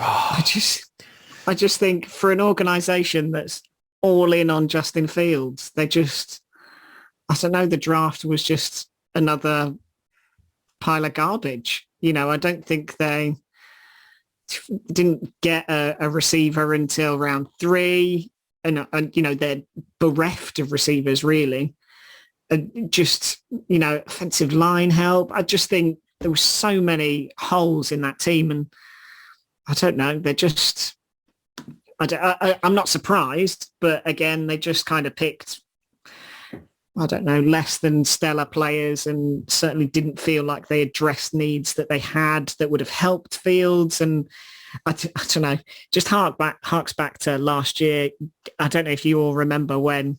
S6: I just think for an organization that's all in on Justin Fields, I don't know, the draft was just another pile of garbage. I don't think they didn't get a receiver until round 3. And they're bereft of receivers, really. Offensive line help. I just think there were so many holes in that team, and I don't know. They're just. I'm not surprised, but again, they just kind of picked, I don't know, less than stellar players, and certainly didn't feel like they addressed needs that they had that would have helped Fields. And I don't know, just harks back to last year. I don't know if you all remember when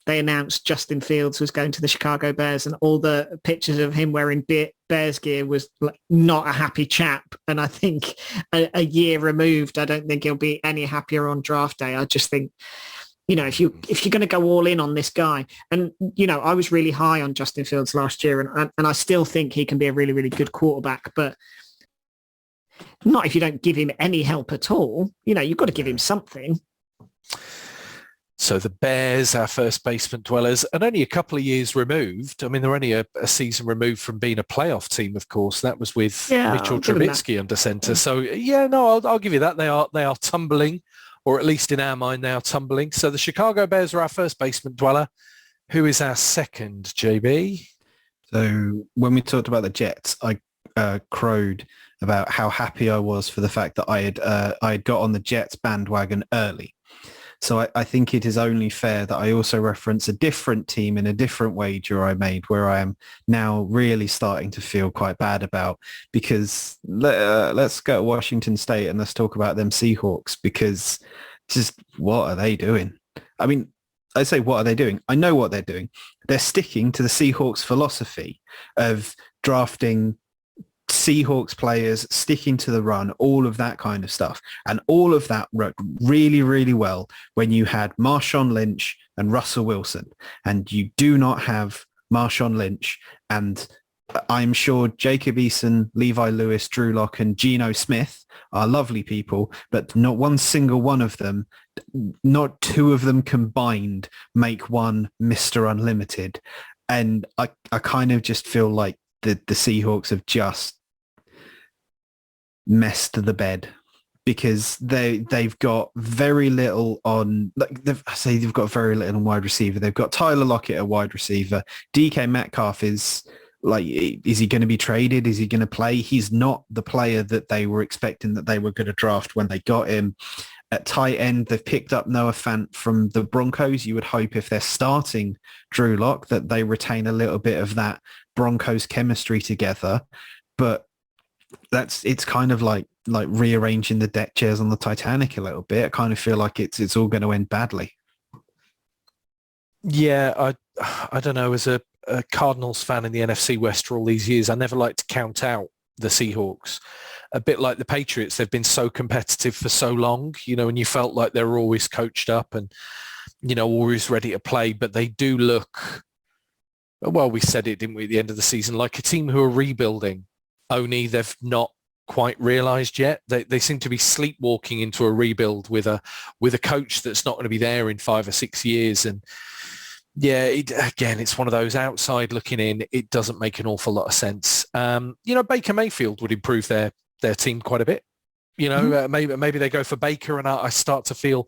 S6: they announced Justin Fields was going to the Chicago Bears, and all the pictures of him wearing Bears gear was like not a happy chap. And I think a year removed, I don't think he'll be any happier on draft day. I just think, if you're going to go all in on this guy, and, I was really high on Justin Fields last year, and I still think he can be a really, really good quarterback, but not if you don't give him any help at all. You've got to give him something.
S5: So the Bears, our first basement dwellers, and only a couple of years removed. I mean, they're only a season removed from being a playoff team, of course. That was with Mitchell Trubisky under center. So, I'll give you that. They are tumbling, or at least in our mind, they are tumbling. So the Chicago Bears are our first basement dweller. Who is our second, JB?
S7: So when we talked about the Jets, I crowed about how happy I was for the fact that I had got on the Jets bandwagon early. So I think it is only fair that I also reference a different team in a different wager I made, where I am now really starting to feel quite bad about, because let's go to Washington State and let's talk about them Seahawks, because just what are they doing? I mean, I say, what are they doing? I know what they're doing. They're sticking to the Seahawks philosophy of drafting Seahawks players, sticking to the run, all of that kind of stuff. And all of that worked really, really well when you had Marshawn Lynch and Russell Wilson. And you do not have Marshawn Lynch. And I'm sure Jacob Eason, Levi Lewis, Drew Lock, and Geno Smith are lovely people, but not one single one of them, not two of them combined, make one Mr. Unlimited. And I kind of just feel like the Seahawks have just messed the bed, because they've got very little on, like they've got very little on wide receiver. They've got Tyler Lockett at wide receiver. DK Metcalf is like, is he going to be traded? Is he going to play? He's not the player that they were expecting that they were going to draft when they got him. At tight end, they've picked up Noah Fant from the Broncos. You would hope if they're starting Drew Lock that they retain a little bit of that Broncos chemistry together. But it's kind of like rearranging the deck chairs on the Titanic a little bit. I kind of feel like it's all going to end badly.
S5: Yeah, I don't know. As a Cardinals fan in the NFC West for all these years, I never like to count out the Seahawks. A bit like the Patriots, they've been so competitive for so long, and you felt like they were always coached up and, always ready to play. But they do look, well, we said it, didn't we, at the end of the season, like a team who are rebuilding, only they've not quite realised yet. They seem to be sleepwalking into a rebuild with a coach that's not going to be there in 5 or 6 years. And yeah, it's one of those outside looking in. It doesn't make an awful lot of sense. Baker Mayfield would improve their team quite a bit. Maybe they go for Baker and I start to feel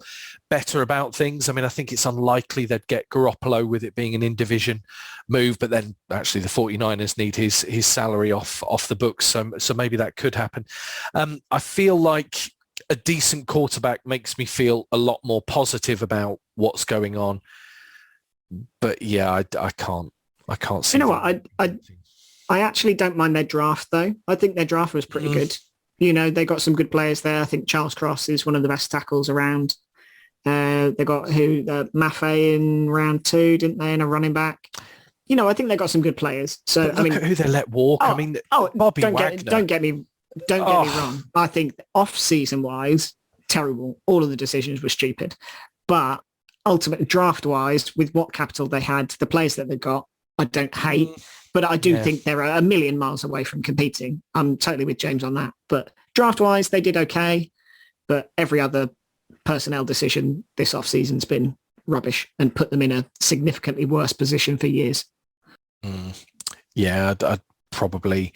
S5: better about things. I mean, I think it's unlikely they'd get Garoppolo with it being an in-division move, but then actually the 49ers need his salary off the books. So maybe that could happen. I feel like a decent quarterback makes me feel a lot more positive about what's going on. But yeah, I can't see.
S6: You know what? I actually don't mind their draft though. I think their draft was pretty good. They got some good players there. I think Charles Cross is one of the best tackles around. They got Maffei in round 2, didn't they? And a running back. I think they got some good players. So
S5: but look at who they let walk. Bobby Wagner.
S6: Don't get me wrong. I think off-season wise, terrible. All of the decisions were stupid. But ultimately, draft-wise, with what capital they had, the players that they got, I don't hate. But I do think they're a million miles away from competing. I'm totally with James on that. But draft-wise, they did okay. But every other personnel decision this off-season's been rubbish and put them in a significantly worse position for years.
S5: Yeah, I'd probably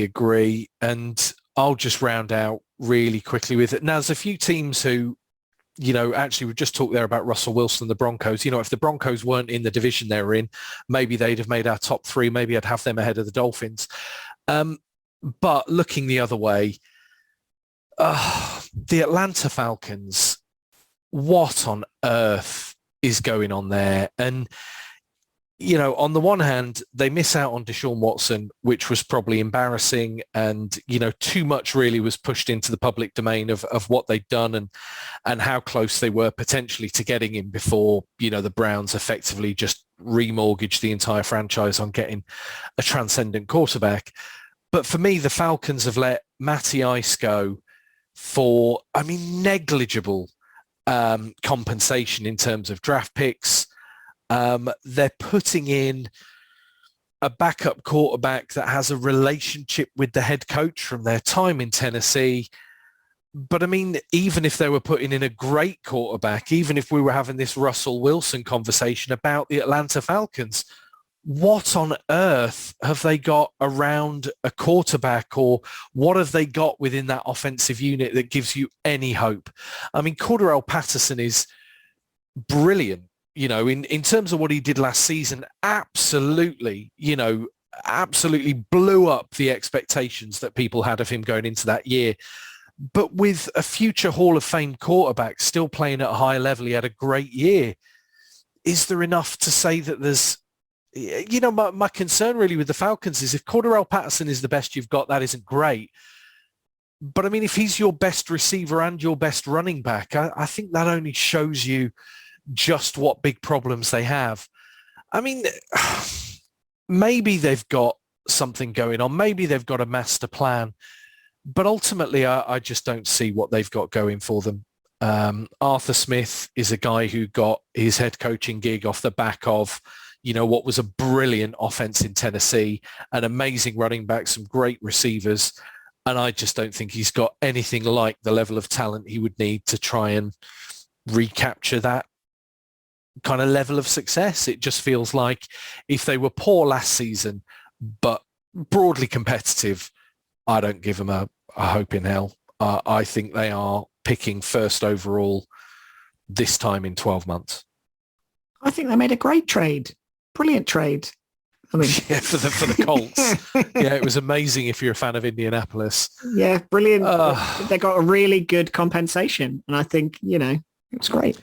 S5: agree. And I'll just round out really quickly with it. Now, there's a few teams who, actually we've just talked there about Russell Wilson, the Broncos. If the Broncos weren't in the division they were in, maybe they'd have made our top 3. Maybe I'd have them ahead of the Dolphins. But looking the other way, the Atlanta Falcons, what on earth is going on there? And, on the one hand, they miss out on Deshaun Watson, which was probably embarrassing. And, too much really was pushed into the public domain of what they'd done and how close they were potentially to getting him before, the Browns effectively just remortgaged the entire franchise on getting a transcendent quarterback. But for me, the Falcons have let Matty Ice go for, negligible compensation in terms of draft picks. They're putting in a backup quarterback that has a relationship with the head coach from their time in Tennessee. But even if they were putting in a great quarterback, even if we were having this Russell Wilson conversation about the Atlanta Falcons, what on earth have they got around a quarterback, or what have they got within that offensive unit that gives you any hope? Cordarrelle Patterson is brilliant. In terms of what he did last season, absolutely, absolutely blew up the expectations that people had of him going into that year. But with a future Hall of Fame quarterback still playing at a high level, he had a great year. Is there enough to say that there's, my concern really with the Falcons is if Cordarrelle Patterson is the best you've got, that isn't great. But I mean, if he's your best receiver and your best running back, I think that only shows you just what big problems they have. I mean, maybe they've got something going on. Maybe they've got a master plan. But ultimately, I just don't see what they've got going for them. Arthur Smith is a guy who got his head coaching gig off the back of, what was a brilliant offense in Tennessee, an amazing running back, some great receivers. And I just don't think he's got anything like the level of talent he would need to try and recapture that kind of level of success. It just feels like if they were poor last season, but broadly competitive, I don't give them a hope in hell. I think they are picking first overall this time in 12 months.
S6: I think they made a great trade. Brilliant trade. I mean,
S5: yeah, for the Colts. Yeah, it was amazing if you're a fan of Indianapolis.
S6: Yeah, brilliant. They got a really good compensation. And I think, it was great.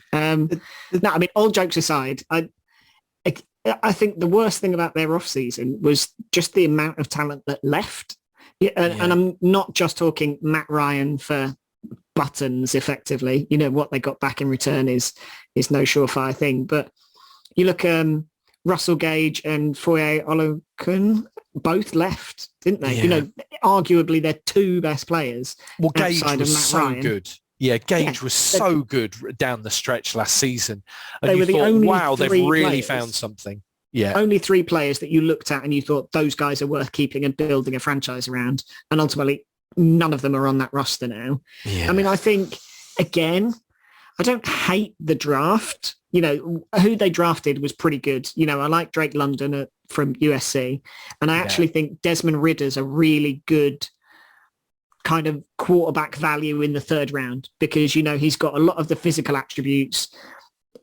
S6: All jokes aside, I think the worst thing about their offseason was just the amount of talent that left. Yeah, and I'm not just talking Matt Ryan for buttons, effectively. What they got back in return is no surefire thing. But you look, Russell Gage and Foye Oluokun both left, didn't they?
S5: Yeah.
S6: Arguably their two best players.
S5: Well, Gage
S6: outside
S5: was
S6: of Matt
S5: so
S6: Ryan.
S5: good. Yeah, Gage was so good down the stretch last season. And
S6: They
S5: you
S6: were the
S5: thought,
S6: only
S5: wow, they've
S6: three
S5: really
S6: players.
S5: found something. Yeah.
S6: Only three players that you looked at and you thought those guys are worth keeping and building a franchise around. And ultimately, none of them are on that roster now.
S5: Yeah.
S6: I mean, I think, again, I don't hate the draft. Who they drafted was pretty good. I like Drake London from USC. And I actually think Desmond Ridder's a really good kind of quarterback value in the third round because, he's got a lot of the physical attributes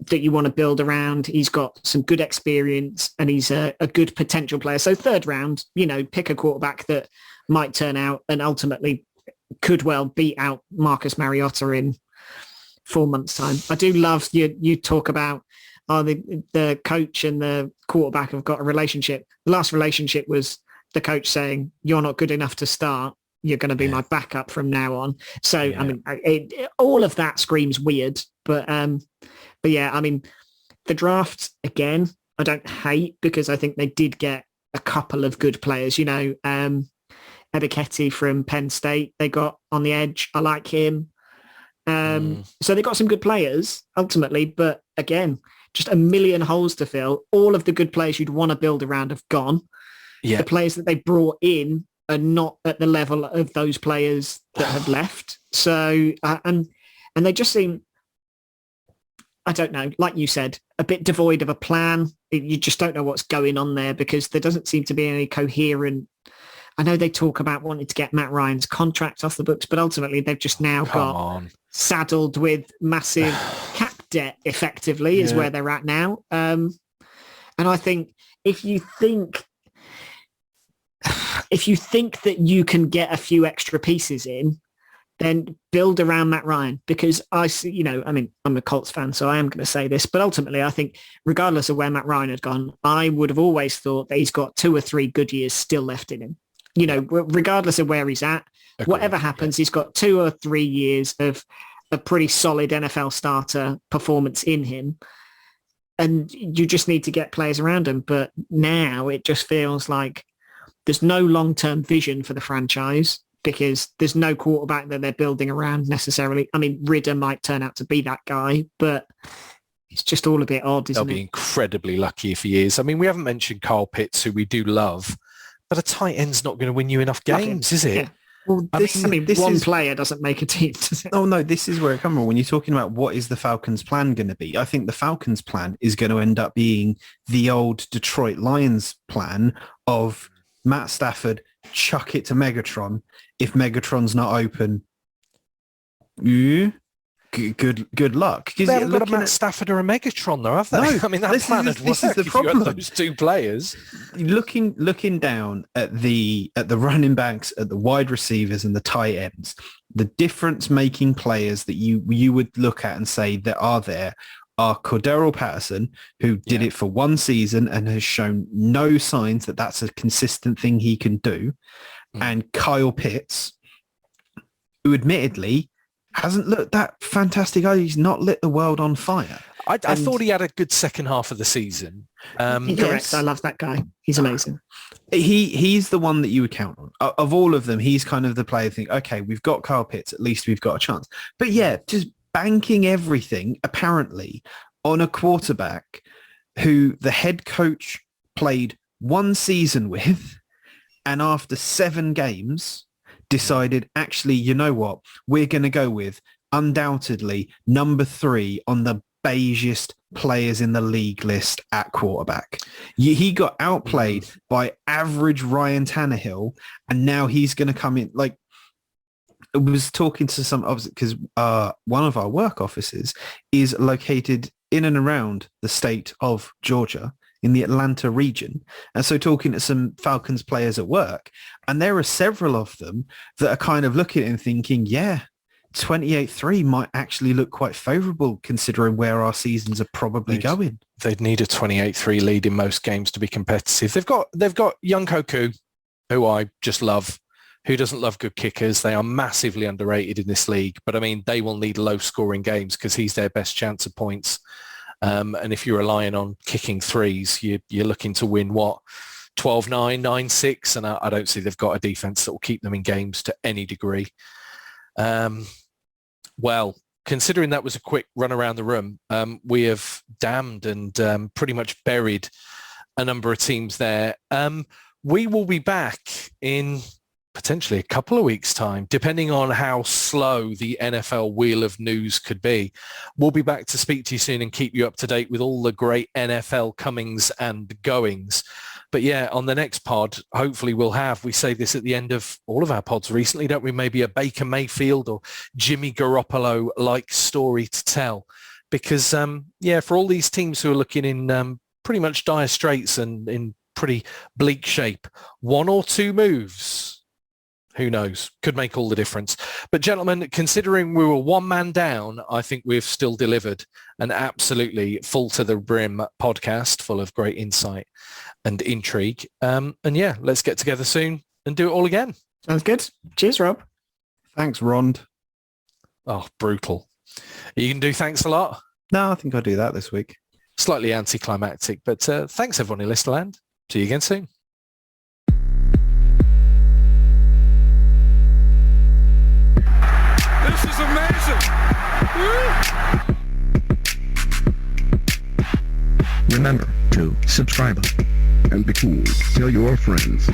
S6: that you want to build around. He's got some good experience and he's a good potential player. So third round, pick a quarterback that might turn out and ultimately could well beat out Marcus Mariota in 4 months' time. I do love you talk about the coach and the quarterback have got a relationship. The last relationship was the coach saying, you're not good enough to start. You're going to be my backup from now on. So, I mean, all of that screams weird, but yeah, I mean, the draft, again, I don't hate because I think they did get a couple of good players. Ebiketie from Penn State, they got on the edge. I like him. So they got some good players ultimately, but again, just a million holes to fill. All of the good players you'd want to build around have gone. Yeah. The players that they brought in are not at the level of those players that have left. So, and they just seem, I don't know, like you said, a bit devoid of a plan. You just don't know what's going on there because there doesn't seem to be any coherent. I know they talk about wanting to get Matt Ryan's contract off the books, but ultimately they've just now saddled with massive cap debt, effectively, is where they're at now. And I think if you think that you can get a few extra pieces in, then build around Matt Ryan because I see, I'm a Colts fan, so I am going to say this, but ultimately I think regardless of where Matt Ryan had gone, I would have always thought that he's got 2 or 3 good years still left in him. Regardless of where he's at, whatever happens, he's got 2 or 3 years of a pretty solid NFL starter performance in him. And you just need to get players around him. But now it just feels like there's no long-term vision for the franchise because there's no quarterback that they're building around necessarily. I mean, Ridder might turn out to be that guy, but it's just all a bit odd, isn't it?
S5: They'll be incredibly lucky if he is. I mean, we haven't mentioned Kyle Pitts, who we do love, but a tight end's not going to win you enough games, is it?
S6: Yeah. Well, one player doesn't make a team, does it?
S7: Oh, no, this is where it comes from. When you're talking about what is the Falcons' plan going to be, I think the Falcons' plan is going to end up being the old Detroit Lions plan of Matt Stafford, chuck it to Megatron. If Megatron's not open, because good luck.
S5: They haven't got a Matt Stafford or a Megatron, though, have they?
S7: No,
S5: I mean, that plan would work
S7: is the
S5: if
S7: problem.
S5: you had those two players.
S7: Looking down at the running backs, at the wide receivers and the tight ends, the difference-making players that you would look at and say that are there are Cordero Patterson, who did it for one season and has shown no signs that that's a consistent thing he can do, and Kyle Pitts, who admittedly hasn't looked that fantastic. He's not lit the world on fire.
S5: I thought he had a good second half of the season.
S6: Correct. I love that guy. He's amazing.
S7: He's the one that you would count on. Of all of them, he's kind of the player think, okay, we've got Kyle Pitts. At least we've got a chance. But yeah, just banking everything, apparently, on a quarterback who the head coach played one season with, and after 7 games decided, actually, you know what, we're going to go with undoubtedly number 3 on the beigest players in the league list at quarterback. He got outplayed by average Ryan Tannehill, and now he's going to come in. Like, I was talking to some, because one of our work offices is located in and around the state of Georgia, in the Atlanta region. And so talking to some Falcons players at work, and there are several of them that are kind of looking at it and thinking, yeah, 28-3 might actually look quite favourable considering where our seasons are probably going.
S5: They'd need a 28-3 lead in most games to be competitive. They've got young Koku, who I just love. Who doesn't love good kickers? They are massively underrated in this league, but I mean, they will need low scoring games because he's their best chance of points. And if you're relying on kicking threes, you're looking to win, 12-9, 9-6, and I don't see they've got a defense that will keep them in games to any degree. Well, considering that was a quick run around the room, we have damned and pretty much buried a number of teams there. We will be back in potentially a couple of weeks' time, depending on how slow the NFL wheel of news could be. We'll be back to speak to you soon and keep you up to date with all the great NFL comings and goings. But yeah, on the next pod, hopefully we say this at the end of all of our pods recently, don't we? Maybe a Baker Mayfield or Jimmy Garoppolo-like story to tell. Because, for all these teams who are looking in pretty much dire straits and in pretty bleak shape, 1 or 2 moves, who knows, could make all the difference. But gentlemen, considering we were 1 man down, I think we've still delivered an absolutely full to the brim podcast full of great insight and intrigue. And yeah, let's get together soon and do it all again.
S6: Sounds good. Cheers, Rob.
S7: Thanks, Rond.
S5: Oh, brutal. You can do thanks a lot?
S7: No, I think I'll do that this week.
S5: Slightly anticlimactic, but thanks everyone in Listerland. See you again soon.
S4: This is amazing.
S3: Remember to subscribe and be cool. Tell your friends.